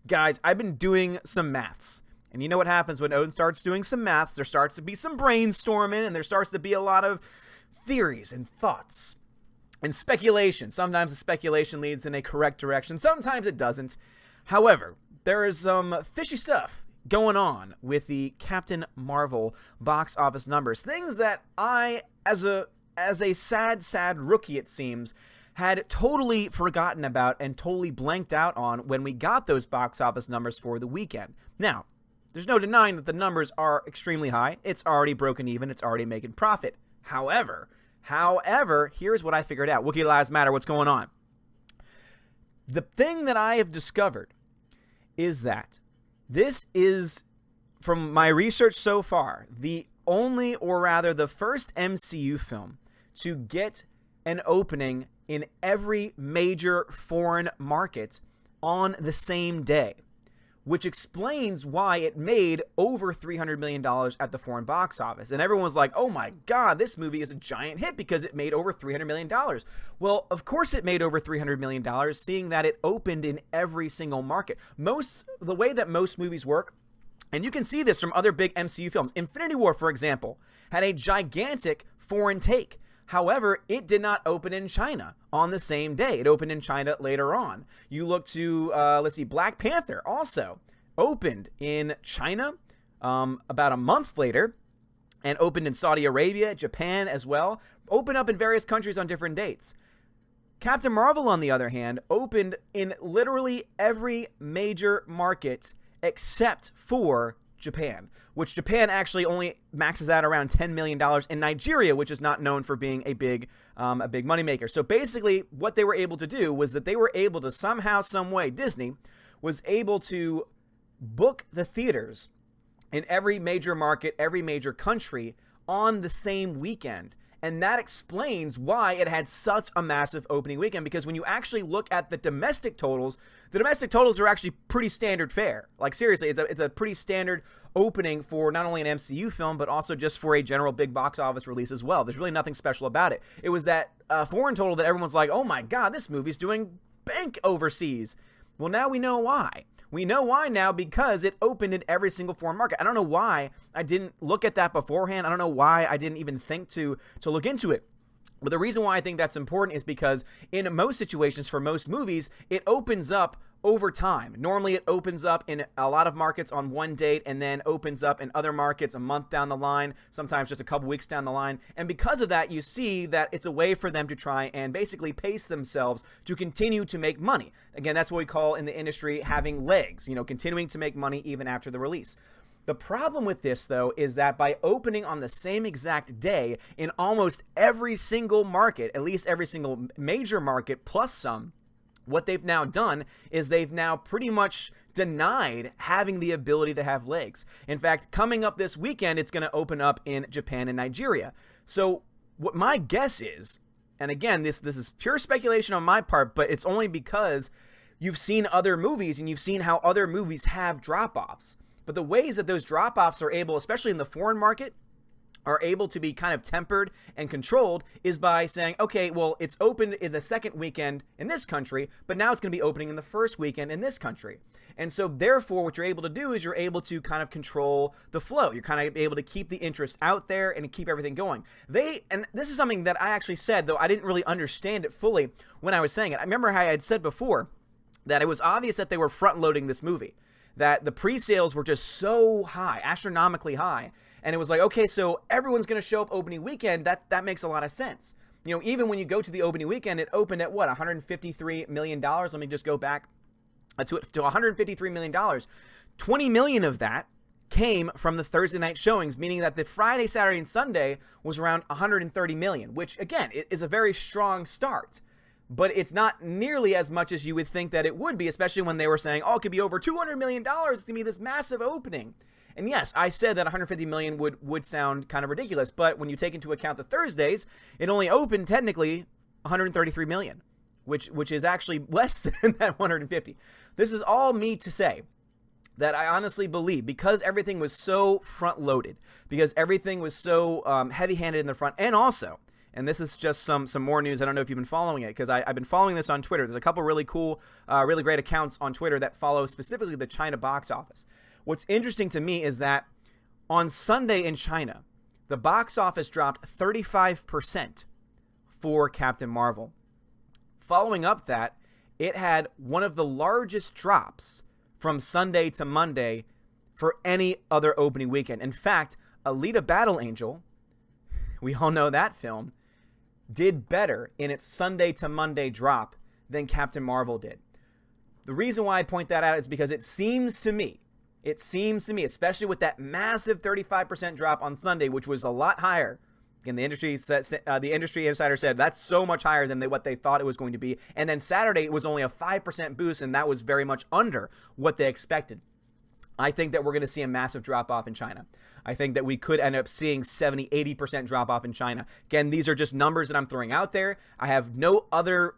Guys, I've been doing some maths. And you know what happens when Odin starts doing some maths? There starts to be some brainstorming, and there starts to be a lot of theories and thoughts and speculation. Sometimes the speculation leads in a correct direction. Sometimes it doesn't. However, there is some fishy stuff going on with the Captain Marvel box office numbers. Things that I, as a sad rookie, it seems, had totally forgotten about and totally blanked out on when we got those box office numbers for the weekend. Now, there's no denying that the numbers are extremely high. It's already broken even. It's already making profit. However, here's what I figured out. Wookiee Lives Matter. What's going on? The thing that I have discovered is that this is, from my research so far, the only, or rather the first MCU film to get an opening in every major foreign market on the same day, which explains why it made over $300 million at the foreign box office. And everyone was like, oh my God, this movie is a giant hit because it made over $300 million. Well, of course it made over $300 million, seeing that it opened in every single market. The way that most movies work, and you can see this from other big MCU films. Infinity War, for example, had a gigantic foreign take. However, it did not open in China on the same day. It opened in China later on. You look to, Black Panther also opened in China about a month later and opened in Saudi Arabia, Japan as well. Opened up in various countries on different dates. Captain Marvel, on the other hand, opened in literally every major market except for Japan, which Japan actually only maxes out around $10 million in Nigeria, which is not known for being a big moneymaker. So basically what they were able to do was that they were able to somehow, some way, Disney was able to book the theaters in every major market, every major country on the same weekend. And that explains why it had such a massive opening weekend, because when you actually look at the domestic totals are actually pretty standard fare. Like, seriously, it's a pretty standard opening for not only an MCU film, but also just for a general big box office release as well. There's really nothing special about it. It was that foreign total that everyone's like, oh my God, this movie's doing bank overseas. Well, now we know why. We know why now, because it opened in every single foreign market. I don't know why I didn't look at that beforehand. I don't know why I didn't even think to look into it. But the reason why I think that's important is because in most situations, for most movies, it opens up over time. Normally it opens up in a lot of markets on one date and then opens up in other markets a month down the line, sometimes just a couple weeks down the line. And because of that, you see that it's a way for them to try and basically pace themselves to continue to make money. Again, that's what we call in the industry having legs, continuing to make money even after the release. The problem with this, though, is that by opening on the same exact day in almost every single market, at least every single major market plus some, what they've now done is they've now pretty much denied having the ability to have legs. In fact, coming up this weekend, it's going to open up in Japan and Nigeria. So what my guess is, and again, this is pure speculation on my part, but it's only because you've seen other movies and you've seen how other movies have drop-offs. But the ways that those drop-offs are able, especially in the foreign market, are able to be kind of tempered and controlled is by saying, okay, well, it's opened in the second weekend in this country, but now it's going to be opening in the first weekend in this country. And so therefore, what you're able to do is you're able to kind of control the flow. You're kind of able to keep the interest out there and keep everything going. And this is something that I actually said, though I didn't really understand it fully when I was saying it. I remember how I had said before that it was obvious that they were front-loading this movie, that the pre-sales were just so high, astronomically high. And it was like, okay, so everyone's going to show up opening weekend. That makes a lot of sense. Even when you go to the opening weekend, it opened at what, $153 million? Let me just go back to $153 million. $20 million of that came from the Thursday night showings, meaning that the Friday, Saturday, and Sunday was around $130 million, which, again, is a very strong start. But it's not nearly as much as you would think that it would be, especially when they were saying, oh, it could be over $200 million. It's going to be this massive opening. And yes, I said that $150 million would sound kind of ridiculous, but when you take into account the Thursdays, it only opened technically $133 million, which is actually less than that 150. This is all me to say that I honestly believe, because everything was so front-loaded, because everything was so heavy-handed in the front, and also, and this is just some more news. I don't know if you've been following it, because I've been following this on Twitter. There's a couple really cool, really great accounts on Twitter that follow specifically the China box office. What's interesting to me is that on Sunday in China, the box office dropped 35% for Captain Marvel. Following up that, it had one of the largest drops from Sunday to Monday for any other opening weekend. In fact, Alita Battle Angel, we all know that film, did better in its Sunday to Monday drop than Captain Marvel did. The reason why I point that out is because it seems to me, especially with that massive 35% drop on Sunday, which was a lot higher. Again, the industry insider said that's so much higher than what they thought it was going to be. And then Saturday, it was only a 5% boost, and that was very much under what they expected. I think that we're going to see a massive drop-off in China. I think that we could end up seeing 70-80% drop-off in China. Again, these are just numbers that I'm throwing out there. I have no other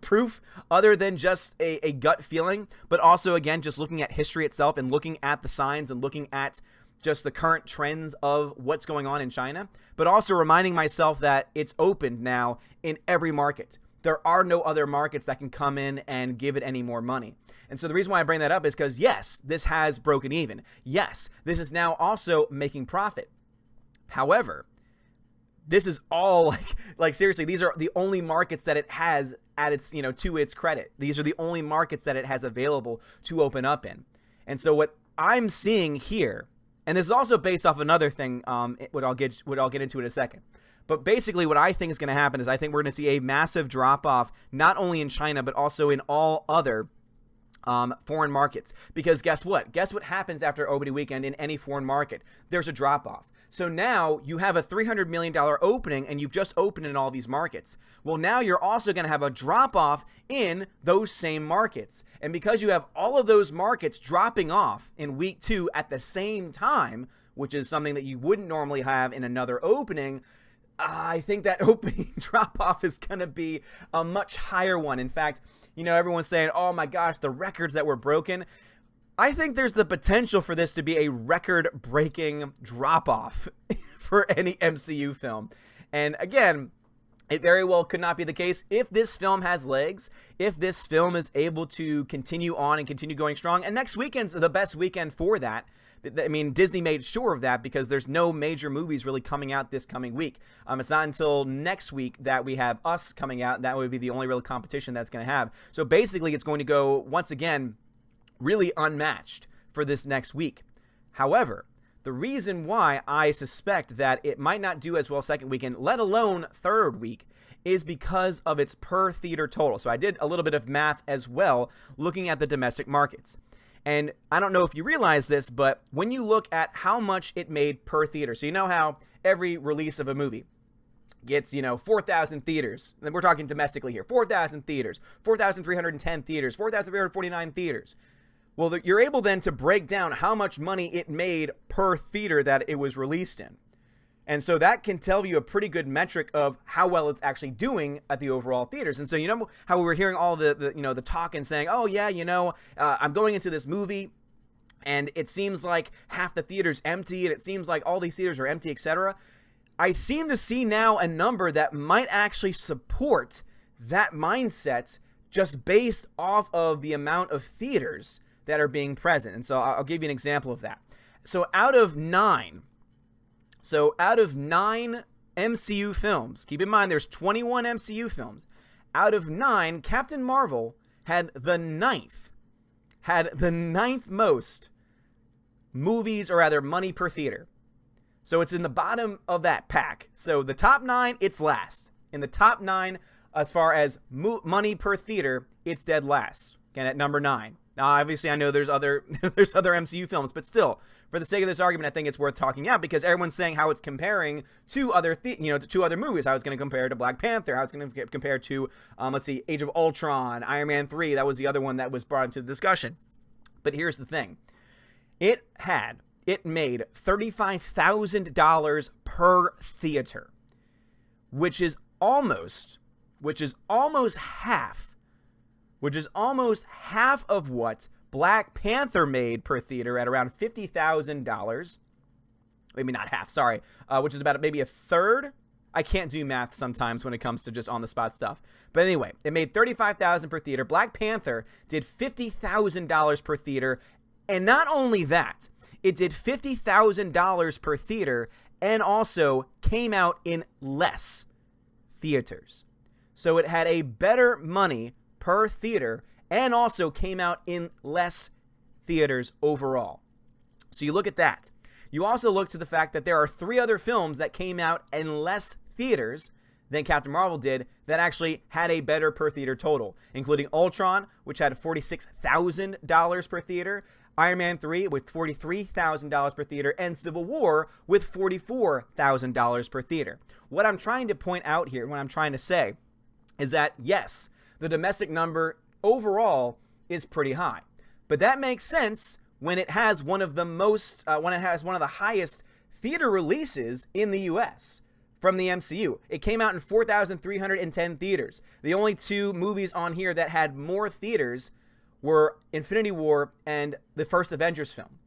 proof other than just a gut feeling, but also, again, just looking at history itself and looking at the signs and looking at just the current trends of what's going on in China, but also reminding myself that it's opened now in every market. There are no other markets that can come in and give it any more money. And so the reason why I bring that up is because, yes, this has broken even. Yes, this is now also making profit. However, this is all like seriously, these are the only markets that it has at its, to its credit. These are the only markets that it has available to open up in. And so what I'm seeing here, and this is also based off another thing, what I'll get into in a second. But basically what I think is going to happen is I think we're going to see a massive drop-off, not only in China, but also in all other foreign markets. Because guess what? Guess what happens after opening weekend in any foreign market? There's a drop-off. So now you have a $300 million opening, and you've just opened in all these markets. Well, now you're also going to have a drop-off in those same markets. And because you have all of those markets dropping off in week 2 at the same time, which is something that you wouldn't normally have in another opening, I think that opening drop-off is going to be a much higher one. In fact, everyone's saying, oh my gosh, the records that were broken. I think there's the potential for this to be a record-breaking drop-off for any MCU film. And again, it very well could not be the case if this film has legs, if this film is able to continue on and continue going strong. And next weekend's the best weekend for that. I mean, Disney made sure of that because there's no major movies really coming out this coming week. It's not until next week that we have Us coming out. That would be the only real competition that's going to have. So basically, it's going to go, once again, really unmatched for this next week. However, the reason why I suspect that it might not do as well second weekend, let alone third week, is because of its per theater total. So I did a little bit of math as well, looking at the domestic markets. And I don't know if you realize this, but when you look at how much it made per theater, so you know how every release of a movie gets, 4,000 theaters. And we're talking domestically here. 4,000 theaters, 4,310 theaters, 4,349 theaters. Well, you're able then to break down how much money it made per theater that it was released in. And so that can tell you a pretty good metric of how well it's actually doing at the overall theaters. And so how we were hearing all the talk and saying, oh yeah, I'm going into this movie and it seems like half the theater's empty and it seems like all these theaters are empty, etc. I seem to see now a number that might actually support that mindset just based off of the amount of theaters that are being present. And so I'll give you an example of that. So out of 9 MCU films, keep in mind there's 21 MCU films. Out of 9, Captain Marvel had the ninth most movies, or rather money per theater. So it's in the bottom of that pack. So the top 9, it's last. In the top 9, as far as money per theater, it's dead last. Again, at number 9. Now, obviously, I know there's other MCU films, but still, for the sake of this argument, I think it's worth talking out because everyone's saying how it's comparing to other movies. How it's going to compare to Black Panther. How it's going to compare to, Age of Ultron, Iron Man 3. That was the other one that was brought into the discussion. But here's the thing: it made $35,000 per theater, which is almost half of what Black Panther made per theater at around $50,000. Maybe not half, sorry. Which is about maybe a third I can't do math sometimes when it comes to just on-the-spot stuff. But anyway, it made $35,000 per theater. Black Panther did $50,000 per theater. And not only that, it did $50,000 per theater and also came out in less theaters. So it had a better money per theater and also came out in less theaters overall. So you look at that. You also look to the fact that there are 3 other films that came out in less theaters than Captain Marvel did that actually had a better per theater total, including Ultron, which had $46,000 per theater, Iron Man 3 with $43,000 per theater, and Civil War with $44,000 per theater. What I'm trying to point out here, what I'm trying to say, is that yes, the domestic number overall is pretty high, but that makes sense when it has one of the highest theater releases in the U.S. from the MCU. It came out in 4,310 theaters. The only 2 movies on here that had more theaters were Infinity War and the first Avengers film.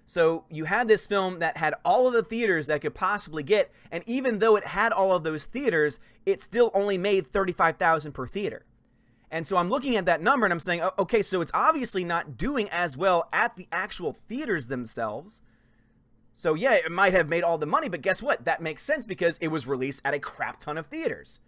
So you had this film that had all of the theaters that it could possibly get, and even though it had all of those theaters, it still only made $35,000 per theater. And so I'm looking at that number and I'm saying, okay, so it's obviously not doing as well at the actual theaters themselves. So yeah, it might have made all the money, but guess what? That makes sense because it was released at a crap ton of theaters.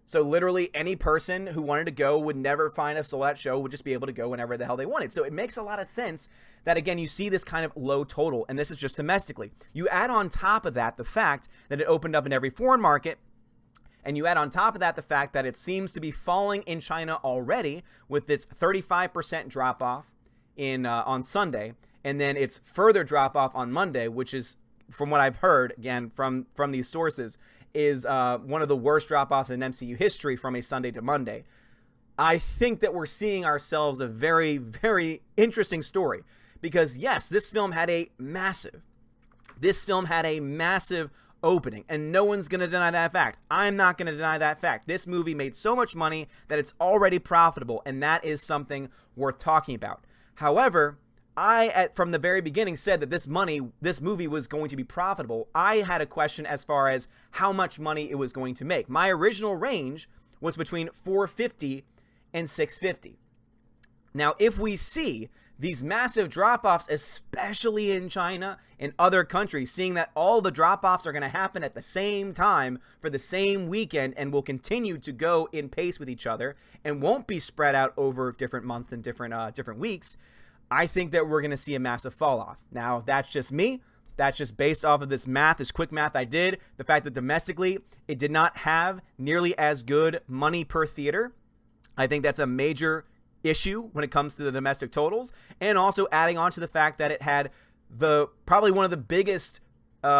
So literally any person who wanted to go would never find a sold out show, would just be able to go whenever the hell they wanted. So it makes a lot of sense that, again, you see this kind of low total, and this is just domestically. You add on top of that the fact that it opened up in every foreign market, and you add on top of that the fact that it seems to be falling in China already with its 35% drop-off on Sunday, and then its further drop-off on Monday, which is, from what I've heard, again, from these sources, is one of the worst drop-offs in MCU history from a Sunday to Monday. I think that we're seeing ourselves a very, very interesting story because, yes, this film had a massive opening, and no one's going to deny that fact. I'm not going to deny that fact. This movie made so much money that it's already profitable, and that is something worth talking about. However, from the very beginning said that this movie was going to be profitable. I had a question as far as how much money it was going to make. My original range was between $450 and $650. Now, if we see these massive drop-offs, especially in China and other countries, seeing that all the drop-offs are going to happen at the same time for the same weekend and will continue to go in pace with each other and won't be spread out over different months and different weeks, I think that we're going to see a massive fall-off. Now, that's just me. That's just based off of this quick math I did. The fact that domestically, it did not have nearly as good money per theater. I think that's a major issue when it comes to the domestic totals, and also adding on to the fact that it had probably one of the biggest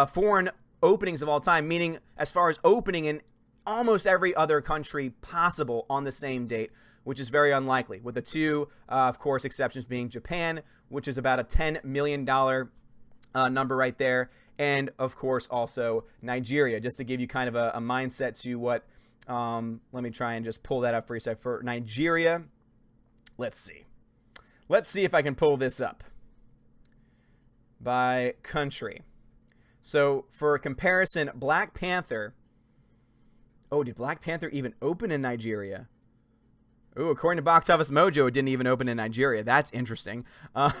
foreign openings of all time, meaning as far as opening in almost every other country possible on the same date, which is very unlikely, with the 2, of course, exceptions being Japan, which is about a $10 million number right there, and of course also Nigeria, just to give you kind of a mindset to what, let me try and just pull that up for you a sec. For Nigeria, let's see if I can pull this up by country. So for comparison, Black Panther, did Black Panther even open in Nigeria? Ooh, according to Box Office Mojo, it didn't even open in Nigeria. That's interesting. But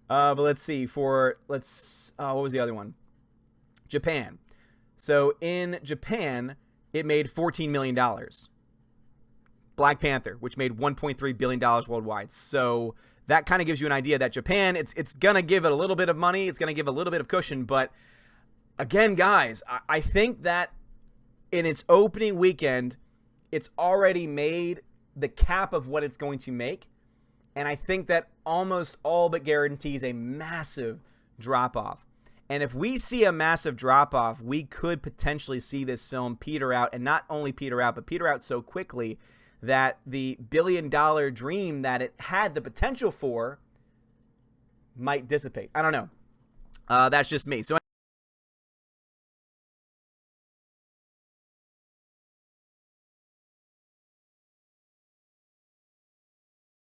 let's see. What was the other one? Japan. So in Japan, it made $14 million. Black Panther, which made $1.3 billion worldwide. So that kind of gives you an idea that Japan, it's going to give it a little bit of money. It's going to give a little bit of cushion. But again, guys, I think that in its opening weekend, it's already made the cap of what it's going to make. And I think that almost all but guarantees a massive drop-off. And if we see a massive drop-off, we could potentially see this film peter out. And not only peter out, but peter out so quickly that the billion-dollar dream that it had the potential for might dissipate. I don't know. That's just me. So